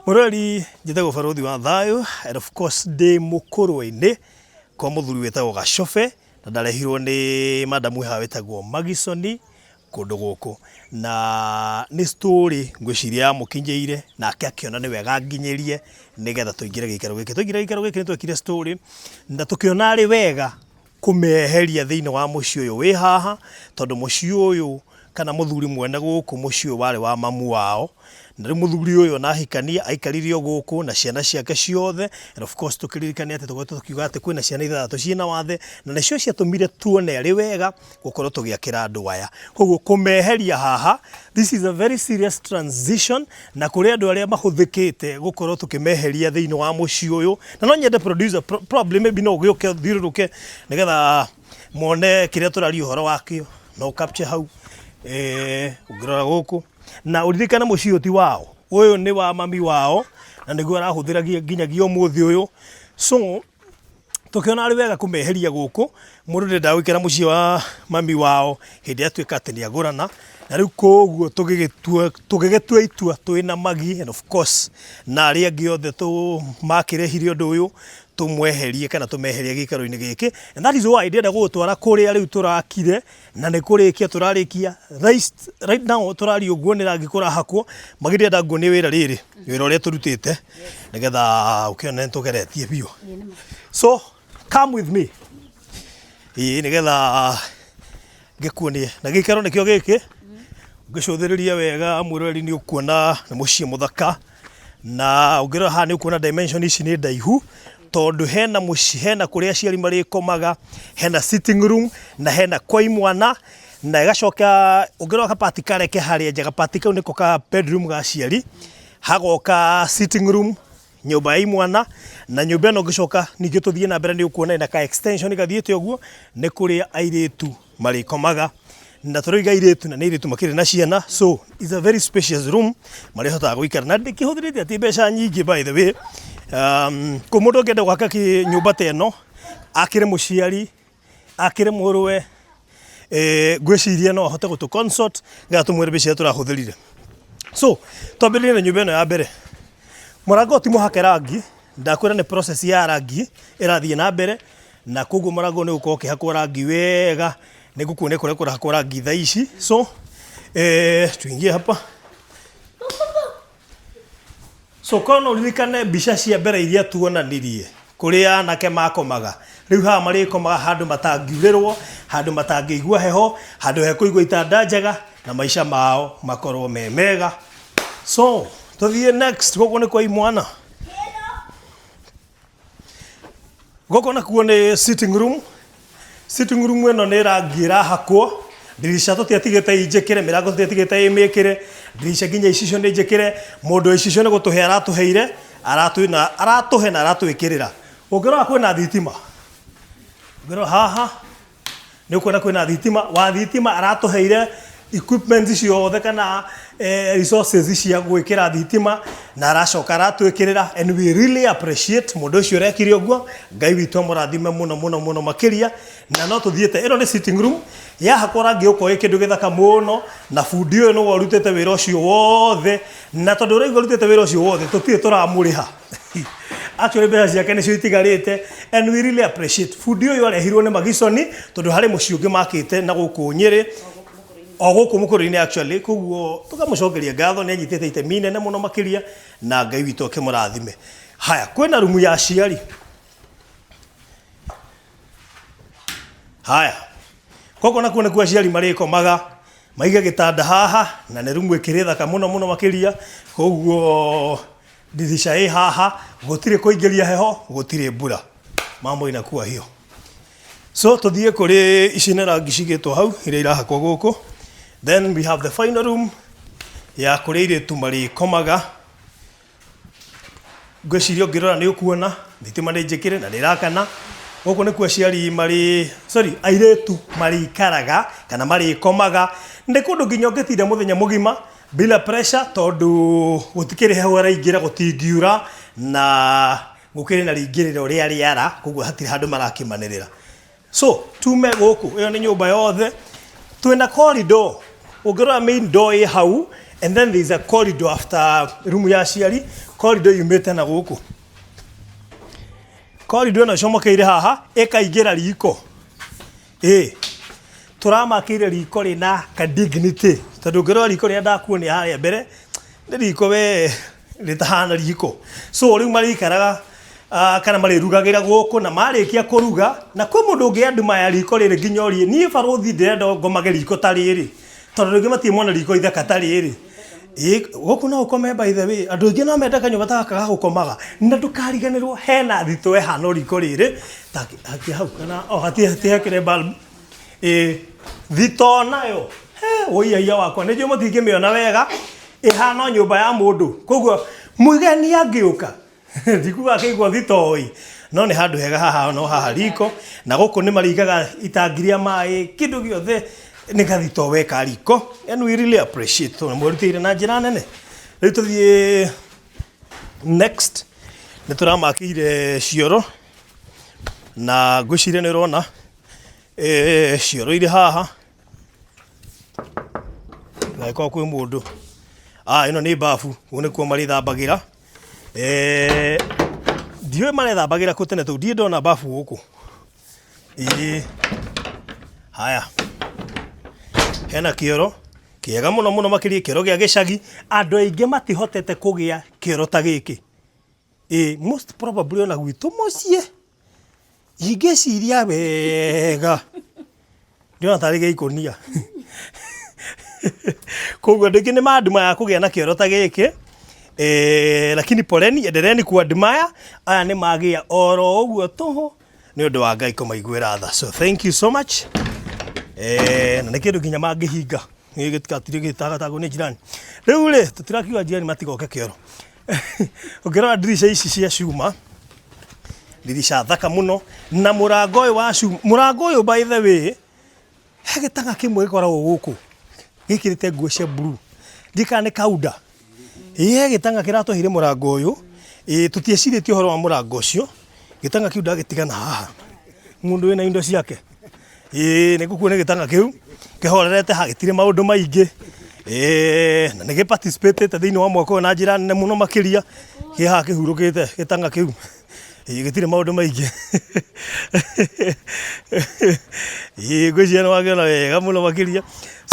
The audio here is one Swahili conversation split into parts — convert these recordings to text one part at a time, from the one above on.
Murali njitagwo Baruthi wa Thayo, and of course ndi mukurwe-ini kwa muthuri wetagwo Gacobe na ndarehirwo ni madamu hawe wetagwo Magisoni kundu guku na ni story ngwiciria ya mukinyeire nake akiona ni wega nginyerie nigetha tuingire gikaro giki nitwekire story na tukiona ari wega kumeheria thiini wa muci uyu wi haha tondu muci uyu kana muthuri mwene guku muci uyu wari wa mamu wao na muthuri uyu na hikania aikaririo guku na ciana ciake ciothe, and of course tukiririkania ati tukiuga ati kwina ciana ithatu ciina wathe na nicio ciatumire tuone ari wega gukorwo tugiakira andu aya koguo kumeheria haha. This is a very serious transition na kuri andu aria mahuthikite gukorwo tukimeheria thiini wa muci uyu na no nyende producer probably maybe no gioke thiruruke nigetha mone kiria turario horo wakio no capture hau ugirora guku na uririkana muci uyu ti wao, uyu ni wa mami wao na niguo arahuthiragia nginyagia umuthi uyu. So tukiona ari wega kumeheria guku mundu ndenda gwikira muci wa mami wao hindi atuika ati ni agurana na riu koguo tugigetua itua twina magi, and of course na ari angi othe tu makirehire undu uyu tumweherie kana tumeherie gikaro-ini giki, and that is why ndenda gutwara kuria riu turakire na ni kurikia turarikia right now turari uguo ni rangi kurahakwo magirenda nguo ni wira riri wira uria turutite nigetha ukiona nitugeretie biu. So come with me nigetha ngikuonie na gikaro nikio giki ngicuthiriria wega mwirori ni ukuona ni muci muthaka na ungirora ha ni ukuona dimension ici ni ndaihu tondu hena muci hena kuria aciari marikomaga, hena sitting room na hena kwa imwana na igacoka ungirora kapati kareke haria nja kapati kau niko ka bedroom ga aciari, hagoka sitting room nyumba ya imwana na nyumba ino ngicoka ningi tuthie na mbere ni ukuona ina ka extension gathiete uguo ni kuria airitu marikomaga na turiga airitu na airitu makiri na ciana. So it's a very spacious room marihotaga guikara na ndikihuthirite ati mbeca nyingi by the way. Ku mundu ngenda gwaka nyumba ta ino akire muciari akire murwe gwiciria no ahote gutu consult ngatumwire mbeca turahuthirire. So twambiririe na nyumba ino ya mbere murango ti muhake rangi ndakwira ni process ya rangi irathie na mbere na koguo murango ni uko ukihakwo rangi wega nigukuone kuria kurahakwo rangi thaa ici. So tuingie hapa. So kono uririkane mbica cia mbere iria tuonanirie kuria anake makomaga riu haha marikomaga handu matangiurirwo handu matangiigua heho handu hekuigua itanda njega na maisha mao makorwo me mega. So tuthie next guku ni kwa imwana guku nakuo ni sitting room. Sitting room ino ni rangi irahakwo, dirisha tutiatigite injikire, mirango tutiatigite imikire, dirisha nginya icicio ni njikire, mundu icicio ni gutuhe aratuheire aratuhe na aratuikirira. Ungirora kwina thitima, ungirora haha ni ukuona kwina thitima, wa thitima aratuheire equipment ciothe kana resources cia gwikira thitima na aracoka aratuikirira, and we really appreciate mundu ucio rekire uguo. Ngai witu amurathime muno makiria na no tuthiete. Ino ni sitting room ya hakora ngi uko ikindu githaka muno na fundi uyu no warutete wira ucio wothe na tondu uri warutete wira ucio wothe tutire turamuriha actually mbeca ciake nicio itigarite, and we really appreciate. Fundi uyu arehirwo ni Magisoni tondu hari muci ungi makite na guku Nyeri o guku Mukurweini actually, koguo tukamucokeria ngatho ni anyitite itemi inene muno makiria na Ngai witu akimurathime. Haya, kwina rumu ya aciari. Haya, koko nakuo ni kwa aciari marikomaga maiga gitanda haha na ni rumu ikiri thaka muno makiria, koguo dirisha haha gutire kuingiria heho gutire mbura, mambo inakuwa hiyo. So tuthie kuri ici ni rangi cigitwo hau iria irahakwo guku. Then we have the final room ya kuria iritu marikomaga. Gwiciria ngirora ni ukuona thitima ni njikire na ni rakana. Guku ni kwa aciari airitu marikaraga kana marikomaga. Ndi kundu nginya ngitire muthenya mugima bila pressure tondu gutikiri heho araingira gutingiura na gukiri na ringiriro ria riara, koguo hatiri handu marakimanirira. So tume guku iyo ni nyumba yothe twina corridor. Ungirora main door hau, and then there is a corridor after room ya aciari corridor yumite na guku corridor na comokeire haha ikaingira riko turamakire riko rina ka dignity tondu ngero riko ria ndakuonia haria mbere ni riko we ritahana riko so riu marikaraga kana marirugagira guku na marikia kuruga na kwi mundu ungi anduma ya riko riri nginya orie nie baruthi ndirenda ngomage riko ta riri tondu ringi matie mona riko ithaka ta riri guku no ukome by the way andu ingi no menda kanyumba taka gukomaga na ndukariganirwo hena thito ehano riko riri taki hau kana hati hakire bulb thito nayo oiya wakwa nĩ mũtingĩmĩona wega ĩhana nyũmba ya mũndũ koguo mũgeni angĩũka ndikuga akĩigua thitoi no nĩ handũ hega haha no haha riko na gũkũ nĩ marigaga itangi rĩa maĩ kĩndũ gĩothe nĩ gathito weka riko and we really appreciate to mũrutĩire na njĩra nene rĩu tũthiĩ next nĩ tũramakĩire cioro na ngwĩciria nĩ ũrona cioro irĩ haha naiko kwĩ mũndũ ĩno nĩ bafu ũũ nĩkuo marĩthambagĩra ndiũĩ marethambagĩra kũ tene tondũ ndirĩ ndona bafu gũkũ haya hena kĩoro kĩega mũno mũno makĩria kĩoro gĩa gĩcagi andũ aingĩ matihotete kũgĩa kĩoro ta gĩkĩ most probably ona gwitũ mũciĩ ingĩciria wega ndĩrona tarĩ gĩa ikũnia koguo andũ aingĩ nĩ mandumaya kũgĩa na kĩoro ta gĩkĩ lakini poleni endeleni kuadmire aya nĩ magĩa oro ũguo tũhũ nĩ ũndũ wa Ngai kũmaiguĩra tha so thank you so much na nĩ kĩndũ nginya mangĩhinga gĩtikatire gĩtagatagwo nĩ jirani rĩu rĩ tũtirakiuga jirani matigoke kĩoro ũngĩrora ndirisha ici cia cuma ndirisha thaka mũno na mũrango ũyũ wa cuma mũrango ũyũ by the way he gĩtanga kĩmwe gĩkoragwo gũkũ gĩkĩrĩte nguo cia blue ndikana nĩ kauda he gĩtanga kĩratũhire mũrango ũyũ tũtiecirĩtie ũhoro wa mũrango ũcio gĩtanga kĩu ndagĩtigana haha mũndũ wĩna indo ciake nĩ gũkuo nĩ gĩtanga kĩu kĩhorerete ha gĩtirĩ maũndũ maingĩ na nĩ gĩparticipatĩte thĩinĩ wa mwaka ũyũ na njĩra nene mũno makĩria kĩ haha kĩhurũkĩte gĩtanga kĩu gĩtirĩ maũndũ maingĩ ngwĩciria nĩ wagĩona wega mũno makĩria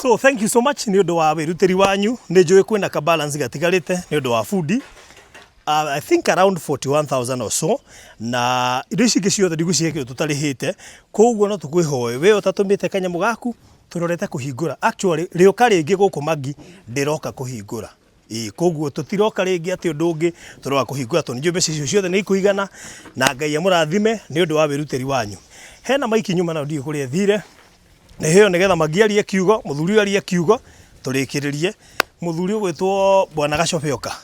so thank you so much nĩ ũndũ wa wĩrutĩri wanyu nĩ njũĩ kwĩna ka balance gatigarĩte nĩ ũndũ wa food I think around 41,000 or so na indo ici ingĩ ciothe ndigũcihe tũtarĩhĩte koguo no tũkwĩhoe we ũtatũmĩte kanyamũ gaku tũrorete kũhingũra actually rĩũka rĩngĩ gũkũ Magi ndĩroka kũhingũra koguo tũtiroka rĩngĩ atĩ ũndũ ũngĩ tũroka kũhingũra tondũ nĩnjũĩ mbeca icio ciothe nĩ ikũigana na Ngai amũrathime nĩ ũndũ wa wĩrutĩri wanyu hena maiki nyuma na ndio kũrĩa thire nĩ hĩyo nĩgetha magiarie kiugo mũthuri arie kiugo tũrĩkĩrĩrie mũthuri ũgwĩtwo bwana Gacobe oka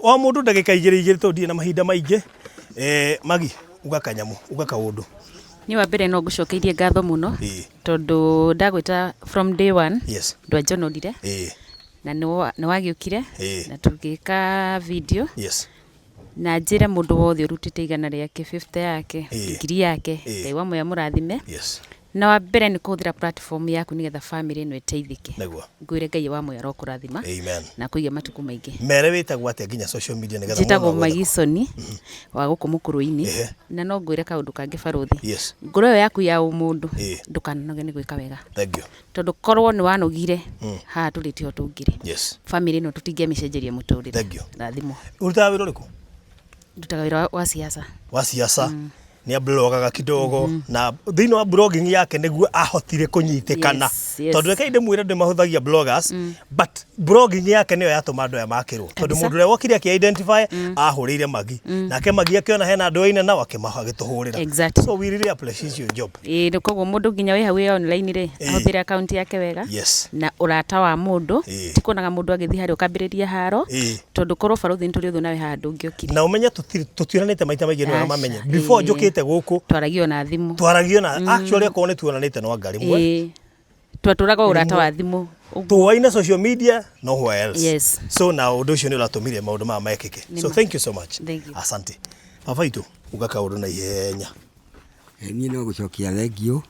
o mũndũ ndagĩka igĩrĩ tondũ na mahinda maingĩ Magi uga kanyamũ uga kaũndũ nĩ wa mbere no ngũcokeirie ngatho mũno tondũ ndagwĩta from day one ndwanjonorire na nĩ wagĩũkire na tũgĩka video na njĩra mũndũ wothe ũrutĩte igana rĩake 50 yake ngiri yake Ngai wa moya mũrathime na wa mbere nĩ kũhũthĩra platform yaku nĩgetha family ĩno ĩteithĩke ngwĩre Ngai wa moya arokũrathima na kũiga matukũ maingĩ mere wĩtagwo atĩa nginya social media nĩgetha njĩtagwo Magisoni wa gũkũ Mũkũrũ-inĩ na no ngwĩre kaũndũ kangĩ baruthi ngoro ĩyo yaku ya ũmũndũ ndũkanoge nĩ gwĩka wega tondũ korwo nĩ wanogire haha tũrĩ tĩho tũngĩrĩ family ĩno tũtingĩamĩcenjeria mũtũrĩre rathimo ũrutaga wĩra ũrĩkũ ndutaga wĩra wa siasa nĩ ablogaga kidogo na thĩinĩ wa blogging yake nĩguo ahotire kũnyitĩkana tondũ reke inde mwĩre ndĩmahũthagia bloggers but blogging yake nĩyo yatũma andũ aya makĩrwo tondũ mũndũ ũrĩa wokire akĩ-identify ahũrĩire Magi nake Magi akĩona hena andũ aina nao agĩtũhũrĩra so we really appreciate your job koguo mũndũ nginya wĩ hau online rĩ ahũthĩre account yake wega na ũrata wa mũndũ ti kuonaga mũndũ agĩthiĩ harĩa ũkambĩrĩria haro tondũ korwo baruthi nĩtũrĩ ũthũ nawe handũ ũngĩokire na ũmenye tũtiranĩte maita maingĩ nĩwega mamenye before njũkĩte gũkũ twaragio na thimũ actually akorwo nĩ tuonanĩte no ngari mwe twatũraga ũrata wa thimũ tuwaine social media no where else so na ũndũ ũcio nĩ ũratũmire maũndũ maya mekĩke so thank you so much asante baba itu uga kaũndũ na ihenya niĩ no gũcokia thengio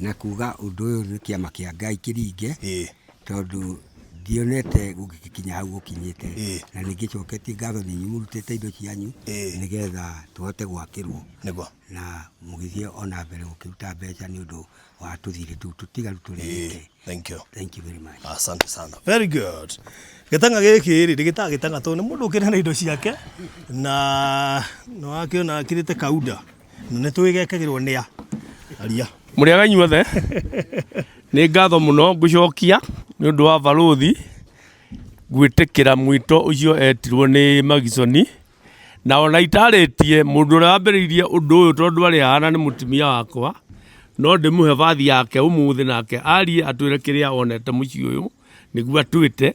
na kuga ũndũ ũyũ nĩ kĩama kĩa Ngai kĩringe tondũ ndionete gũkinya hau gũkinyĩte na nĩngĩcoketie ngatho nĩ inyuĩ mũrutĩte indo cianyu nĩgetha tũhote gwakĩrwo na mũgĩthiĩ ona mbere gũkĩruta mbeca nĩ ũndũ wa tũthirĩ tũu tũtigaru tũrĩte. Thank you. Thank you very much. Asante sana. Very good. Gĩtanga gĩkĩ rĩ gĩtanga gĩtanga tondũ nĩ mũndũ ũkĩrĩ na indo ciake na no akĩona akĩrĩte kaunda na nĩ twĩgekagĩrwo nĩa aria mũrĩaga inyuothe nĩ ngatho mũno ngũcokia nĩ ũndũ wa barothi gwĩtĩkĩra mwito ũcio etirwo nĩ Magisoni na ona itarĩtie mũndũ ũrĩa wambĩrĩirie ũndũ ũyũ tondũ arĩ hana nĩ mũtumia wakwa no ndĩmũhe bathi yake ũmũthĩ nake arie atwĩre kĩrĩa onete mũciĩ ũyũ nĩguo atwĩte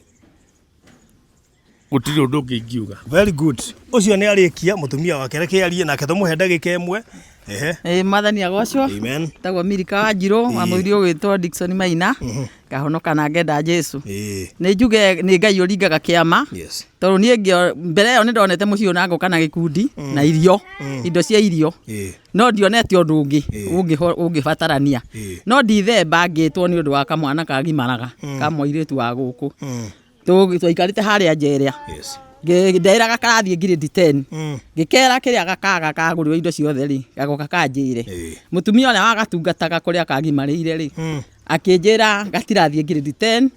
gũtirĩ ũndũ ũngĩ ingiuga. Very good. Ũcio nĩ arĩkia mũtumia wake reke arie nake tũmũhe ndagĩka ĩmwe. Mwathani agocwo. Amen. Tagwo Milika wa Njirũ wa mũthuri ũgwĩtwo Dickson Maina ngahonoka na ngenda Jesu. Nĩ njuge nĩ Ngai ũringaga kĩama tondũ niĩ mbere ĩyo nĩ ndonete mũciĩ ũyũ na ngoka na gĩkundi na irio indo cia irio no ndionete ũndũ ũngĩ ũngĩbatarania no ndithemba ngĩtwo nĩ ũndũ wa kamwana kagimaraga ka mũirĩtu wa gũkũ tũikarĩte harĩa njerea nderaga karathiĩ grade 10 ngĩkera kĩrĩa gakaga kagũrĩrwo indo ciothe rĩ gagoka kanjĩre mũtumia ũrĩa wagatungataga kũrĩa kagimarĩire rĩ akĩnjĩra gatirathiĩ grade 10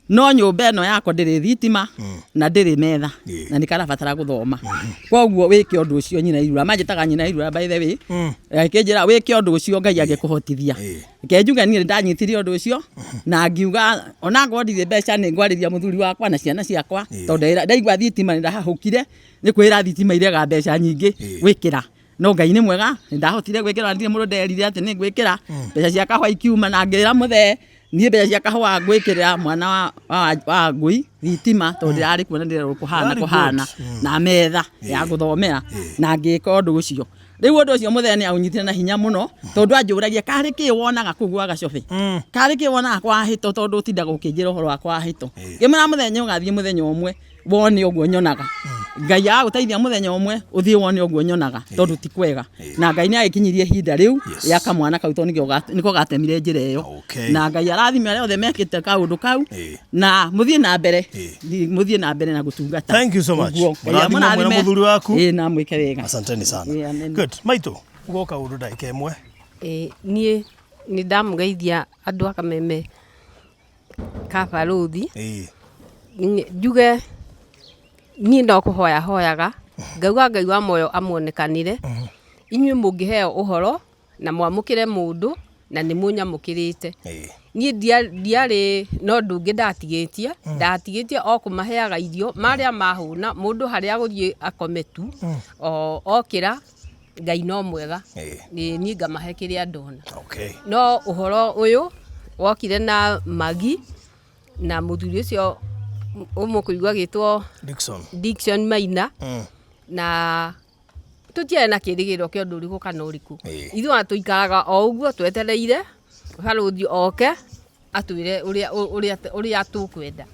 no nyũmba ĩno yakwa ndĩrĩ thitima na ndĩrĩ metha na nĩ karabatara gũthoma kwoguo wĩke ũndũ ũcio nyina Irura manjĩtaga nyina Irura by the way akĩnjĩra wĩke ũndũ ũcio Ngai angĩkũhotithia ngenjuga niĩ ndanyitire ũndũ ũcio na ngiuga ona ngondithie mbeca nĩ ngwarĩria mũthuri wakwa na ciana ciakwa tondũ ndaigua thitima nĩ ndahũkire nĩ kwĩra thitima irega mbeca nyingĩ wĩkĩra no Ngai nĩ mwega ndahotire gwĩkĩra ndirĩ mũndũ nderire atĩ nĩ ngwĩkĩra mbeca cia kahũa ikiuma na ngĩra mũthee niĩ mbeca cia kahũa ngwĩkĩrĩra mwana wa ngui thitima tondũ ndĩrarĩ kuona ndĩrerwo kũhana na metha ya gũthomera na ngĩka ũndũ ũcio rĩu ũndũ ũcio mũthee nĩ aunyitire na hinya mũno tondũ anjũragia karĩ kĩ wonaga kũu gwa Gacobe karĩ kĩ wonaga kwa hĩto tondũ ũtindaga ũkĩnjĩra ũhoro wa kwa hĩto ngĩmwĩra mũthenya ũgathiĩ mũthenya ũmwe wone ũguo nyonaga Ngai agũteithia mũthenya ũmwe ũthiĩ wone ũguo nyonaga tondũ ti kwega na Ngai nĩ agĩkinyirie ihinda rĩu ya kamwana kau tondũ nĩko gatemire njĩra ĩyo na Ngai arathime arĩa othe mekĩte kaũndũ kau na mũthiĩ na mbere na gũtungata. Thank you so much. Mũrathime mũthuri waku na mwĩke wega. Asanteni sana. Good. Maitũ ugoka ũndũ ndagĩka ĩmwe. Niĩ nĩ ndamũgeithia andũ a Kameme ka barothi njuge niĩ no kũhoya hoyaga ngauga Ngai wa moyo amuonekanire inyuĩ mũngĩheo ũhoro na mwamũkĩre mũndũ na nĩ mũnyamũkĩrĩte niĩ ndiarĩ no ndũngĩ ndatigĩtie o kũmaheaga irio marĩa mahũna mũndũ harĩa gũthiĩ akome tu okĩra Ngai no mwega niĩ ngamahe kĩrĩa ndona no ũhoro ũyũ wokire na Magi na mũthuri ũcio ũmũkũigua gĩtwo Dickson Maina na tũtiarĩ na kĩrĩgĩrĩro kĩa ũndũ ũrĩkũ kana ũrĩkũ ithuĩ tũikaraga o ũguo twetereire barothi oke atwĩre ũrĩa tũkwenda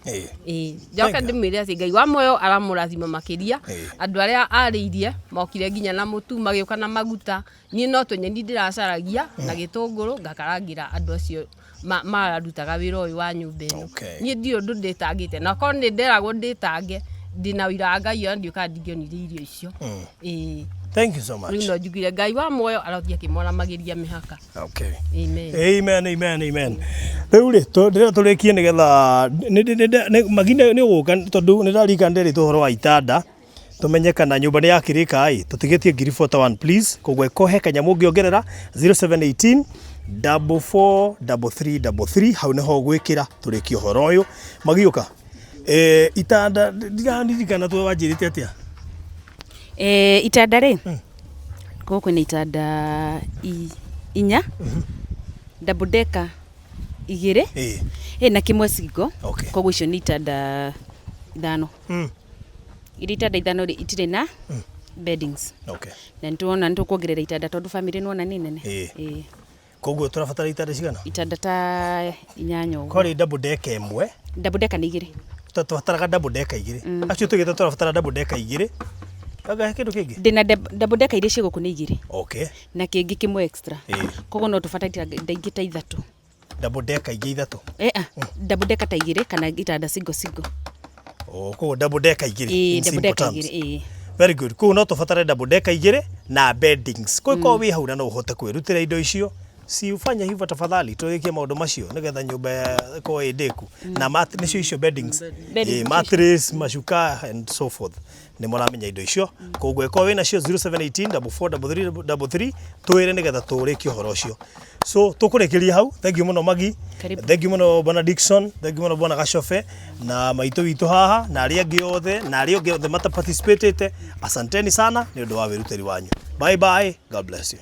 njoke ndĩmwĩre atĩ Ngai wa moyo aramũrathima makĩria andũ arĩa arĩirie mokire nginya na mũtu magĩũka na maguta niĩ no tũnyeni ndĩracaragia na gĩtũngũrũ ngakarangĩra andũ acio mararutaga wĩra ũyũ wa nyũmba ĩno niĩ ndirĩ ũndũ ndĩtangĩte na korwo nĩ nderagwo ndĩtange ndĩna ũira Ngai ndiũka ndingĩonire irio icio Thank you so much. Rĩu no njugire Ngai wa moyo arothia kĩmwanamagĩria mĩhaka. Okay. Amen. Amen. Rĩu rĩ tũrĩkie nĩgetha Magi nĩ ũgũka tondũ nĩ ndarikana nderĩtwo ũhoro wa itanda tũmenye kana nyũmba nĩ yakĩrĩka tũtigĩtie ngiri 41 please koguo ĩkohe kanyamũ ũngĩongerera 0718 443333 hau nĩho gwĩkĩra tũrĩkie ũhoro ũyũ Magiũka itanda ndirandirikana wanjĩrĩte atĩa itanda rĩ gũkũ nĩ itanda inya double decker igĩrĩ na kĩmwe single koguo icio nĩ itanda ithano iria itanda ithano rĩ itirĩ na beddings na nĩtuona nĩtũkuongerera itanda tondũ family nĩwona nĩ nene koguo tũrabatara itanda cigana itanda ta inyanya ũguo korĩ double decker ĩmwe double decker nĩ igĩrĩ tũbataraga double decker igĩrĩ acio tũgĩte tũrabatara double decker igĩrĩ kĩndũ kĩngĩ ndĩna double decker iria cigũkũ nĩ igĩrĩ okay na kĩngĩ kĩmwe extra koguo no tũbatara inda ingĩ ta ithatũ double decker igä ithatå double decker ta igä rä kana gitanda single single. Koguo double decker igä rä double decker igä. Very good. Koguo no tũbatare double decker igä rä na beddings. Kũngĩkorwo wĩ hau na no ũhote kwĩrutĩra indo icio, si ufanya hivyo tafadhali, tũgĩkie maũndũ macio nĩgetha nyũmba ĩkorwo ĩ ndĩku. Na nĩcio icio beddings, mattress, macuka and so forth. Nĩ mũramenya indo icio. Koguo ĩkorwo wĩna cio 0718 4433 twĩre nĩgetha tũrĩkie ũhoro ũcio. So tũkũrĩkĩria hau. Thank you mũno Magi. Thank you mũno Bwana Dickson. Thank you mũno Bwana Gacobe na maitũ witũ haha na arĩa angĩ othe na arĩa angĩ othe mata participate. Asanteni sana nĩ ũndũ wa wĩrutĩri wanyu. Bye bye. God bless you.